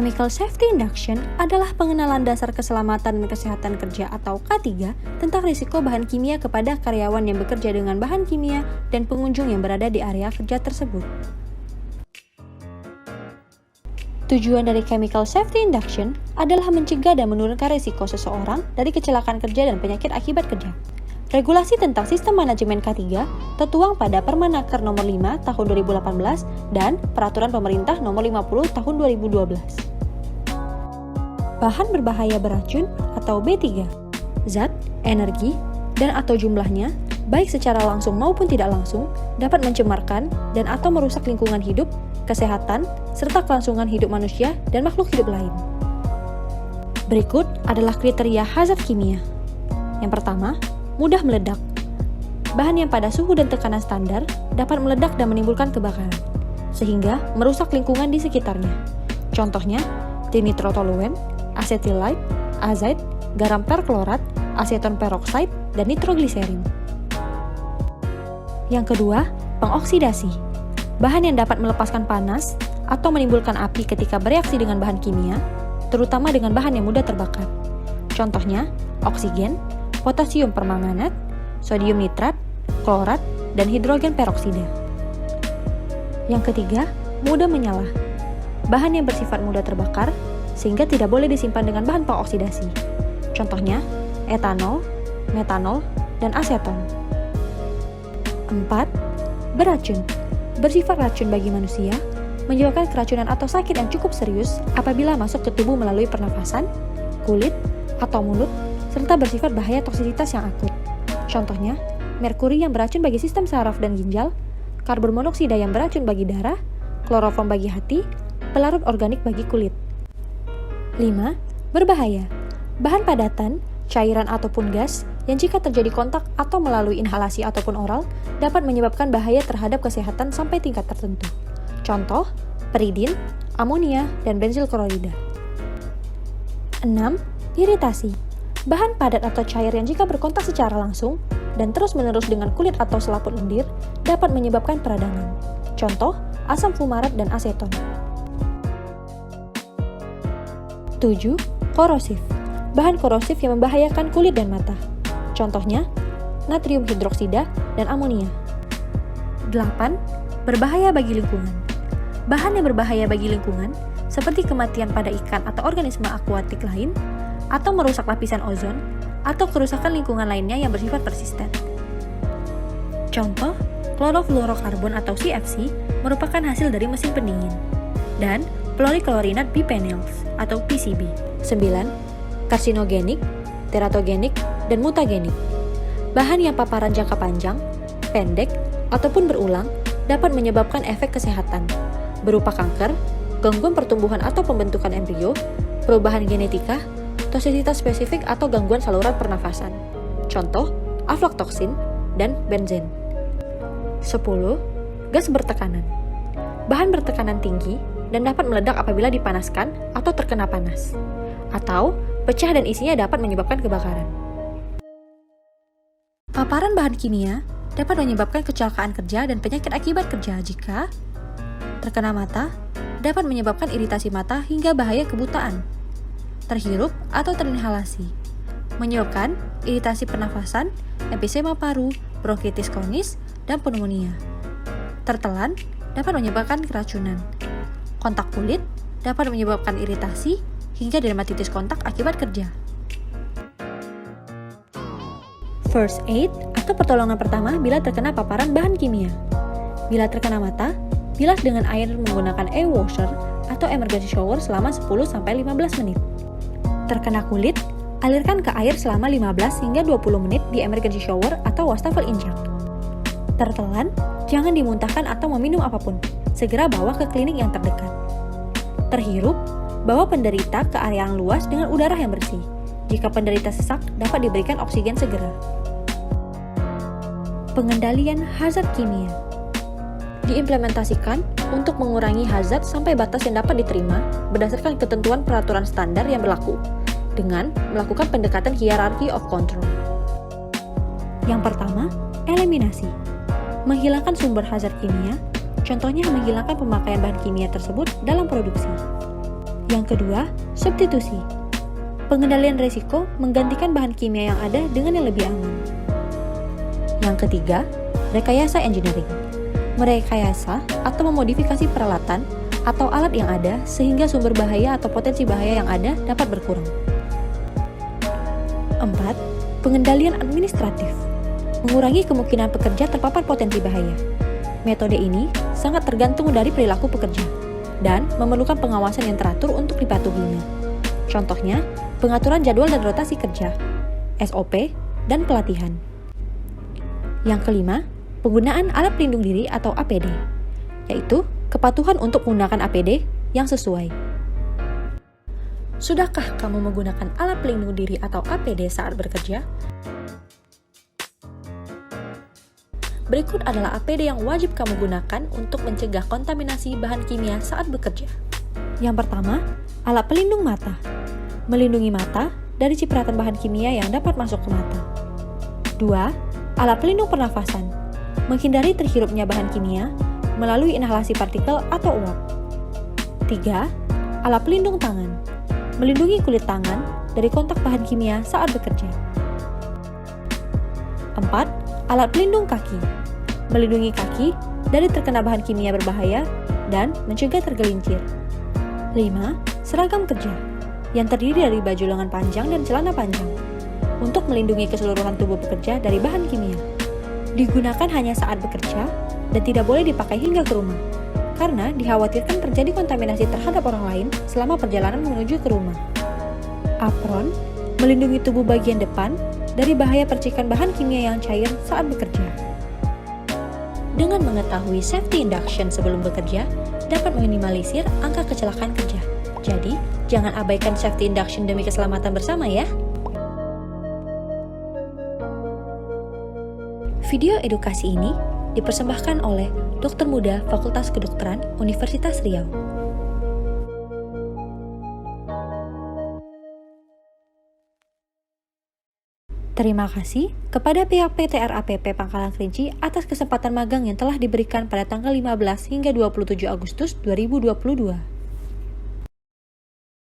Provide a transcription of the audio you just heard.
Chemical Safety Induction adalah pengenalan dasar keselamatan dan kesehatan kerja atau K3 tentang risiko bahan kimia kepada karyawan yang bekerja dengan bahan kimia dan pengunjung yang berada di area kerja tersebut. Tujuan dari Chemical Safety Induction adalah mencegah dan menurunkan risiko seseorang dari kecelakaan kerja dan penyakit akibat kerja. Regulasi tentang sistem manajemen K3 tertuang pada Permenaker Nomor 5 Tahun 2018 dan Peraturan Pemerintah Nomor 50 Tahun 2012. Bahan berbahaya beracun atau B3, zat, energi, dan atau jumlahnya, baik secara langsung maupun tidak langsung, dapat mencemarkan dan atau merusak lingkungan hidup, kesehatan, serta kelangsungan hidup manusia dan makhluk hidup lain. Berikut adalah kriteria hazard kimia. Yang pertama, mudah meledak. Bahan yang pada suhu dan tekanan standar dapat meledak dan menimbulkan kebakaran, sehingga merusak lingkungan di sekitarnya. Contohnya, dinitrotoluen, asetilide, azide, garam perklorat, aseton peroksida, dan nitrogliserin. Yang kedua, pengoksidasi. Bahan yang dapat melepaskan panas atau menimbulkan api ketika bereaksi dengan bahan kimia, terutama dengan bahan yang mudah terbakar. Contohnya, oksigen, potasium permanganat, sodium nitrat, klorat, dan hidrogen peroksida. Yang ketiga, mudah menyala. Bahan yang bersifat mudah terbakar, sehingga tidak boleh disimpan dengan bahan pengoksidasi. Contohnya, etanol, metanol, dan aseton. 4. Beracun. Bersifat racun bagi manusia, menyebabkan keracunan atau sakit yang cukup serius apabila masuk ke tubuh melalui pernafasan, kulit, atau mulut, serta bersifat bahaya toksisitas yang akut. Contohnya, merkuri yang beracun bagi sistem saraf dan ginjal, karbon monoksida yang beracun bagi darah, kloroform bagi hati, pelarut organik bagi kulit. 5. Berbahaya. Bahan padatan, cairan ataupun gas yang jika terjadi kontak atau melalui inhalasi ataupun oral dapat menyebabkan bahaya terhadap kesehatan sampai tingkat tertentu. Contoh, peridin, amonia, dan bensil klorida. 6. Iritasi. Bahan padat atau cair yang jika berkontak secara langsung dan terus-menerus dengan kulit atau selaput lendir dapat menyebabkan peradangan. Contoh, asam fumarat dan aseton. 7. Korosif. Bahan korosif yang membahayakan kulit dan mata. Contohnya, natrium hidroksida dan amonia. 8. Berbahaya bagi lingkungan. Bahan yang berbahaya bagi lingkungan, seperti kematian pada ikan atau organisme akuatik lain, atau merusak lapisan ozon, atau kerusakan lingkungan lainnya yang bersifat persisten. Contoh, klorofluorokarbon atau CFC merupakan hasil dari mesin pendingin, dan polyklorinat biphenyls atau PCB. 9. Karsinogenik, teratogenik, dan mutagenik. Bahan yang paparan jangka panjang, pendek, ataupun berulang dapat menyebabkan efek kesehatan, berupa kanker, gangguan pertumbuhan atau pembentukan embrio, perubahan genetika, toksisitas spesifik atau gangguan saluran pernafasan. Contoh, aflatoksin dan benzen. 10. Gas bertekanan. Bahan bertekanan tinggi dan dapat meledak apabila dipanaskan atau terkena panas, atau pecah dan isinya dapat menyebabkan kebakaran. Paparan bahan kimia dapat menyebabkan kecelakaan kerja dan penyakit akibat kerja jika terkena mata, dapat menyebabkan iritasi mata hingga bahaya kebutaan, terhirup atau terinhalasi, menyebabkan iritasi pernafasan, emfisema paru, bronkitis kronis, dan pneumonia. Tertelan dapat menyebabkan keracunan. Kontak kulit dapat menyebabkan iritasi hingga dermatitis kontak akibat kerja. First aid atau pertolongan pertama bila terkena paparan bahan kimia. Bila terkena mata, bilas dengan air menggunakan e-washer atau emergency shower selama 10-15 menit. Terkena kulit, alirkan ke air selama 15 hingga 20 menit di emergency shower atau wastafel injak. Tertelan, jangan dimuntahkan atau meminum apapun. Segera bawa ke klinik yang terdekat. Terhirup, bawa penderita ke area yang luas dengan udara yang bersih. Jika penderita sesak, dapat diberikan oksigen segera. Pengendalian hazard kimia diimplementasikan untuk mengurangi hazard sampai batas yang dapat diterima berdasarkan ketentuan peraturan standar yang berlaku dengan melakukan pendekatan hierarchy of control. Yang pertama, eliminasi. Menghilangkan sumber hazard kimia, contohnya menghilangkan pemakaian bahan kimia tersebut dalam produksi. Yang kedua, substitusi. Pengendalian resiko menggantikan bahan kimia yang ada dengan yang lebih aman. Yang ketiga, rekayasa engineering. Merekayasa atau memodifikasi peralatan atau alat yang ada sehingga sumber bahaya atau potensi bahaya yang ada dapat berkurang. 4. Pengendalian administratif. Mengurangi kemungkinan pekerja terpapar potensi bahaya. Metode ini sangat tergantung dari perilaku pekerja dan memerlukan pengawasan yang teratur untuk dipatuhinya. Contohnya, pengaturan jadwal dan rotasi kerja, SOP, dan pelatihan. Yang kelima, penggunaan alat pelindung diri atau APD, yaitu kepatuhan untuk menggunakan APD yang sesuai. Sudahkah kamu menggunakan alat pelindung diri atau APD saat bekerja? Berikut adalah APD yang wajib kamu gunakan untuk mencegah kontaminasi bahan kimia saat bekerja. Yang pertama, alat pelindung mata. Melindungi mata dari cipratan bahan kimia yang dapat masuk ke mata. 2. Alat pelindung pernafasan. Menghindari terhirupnya bahan kimia melalui inhalasi partikel atau uap. 3. Alat pelindung tangan. Melindungi kulit tangan dari kontak bahan kimia saat bekerja. 4. Alat pelindung kaki. Melindungi kaki dari terkena bahan kimia berbahaya dan mencegah tergelincir. 5. Seragam kerja yang terdiri dari baju lengan panjang dan celana panjang untuk melindungi keseluruhan tubuh pekerja dari bahan kimia. Digunakan hanya saat bekerja dan tidak boleh dipakai hingga ke rumah, karena dikhawatirkan terjadi kontaminasi terhadap orang lain selama perjalanan menuju ke rumah. Apron melindungi tubuh bagian depan dari bahaya percikan bahan kimia yang cair saat bekerja. Dengan mengetahui safety induction sebelum bekerja, dapat meminimalisir angka kecelakaan kerja. Jadi, jangan abaikan safety induction demi keselamatan bersama ya. Video edukasi ini dipersembahkan oleh Dokter Muda Fakultas Kedokteran Universitas Riau. Terima kasih kepada pihak PT RAPP Pangkalan Kerinci atas kesempatan magang yang telah diberikan pada tanggal 15 hingga 27 Agustus 2022.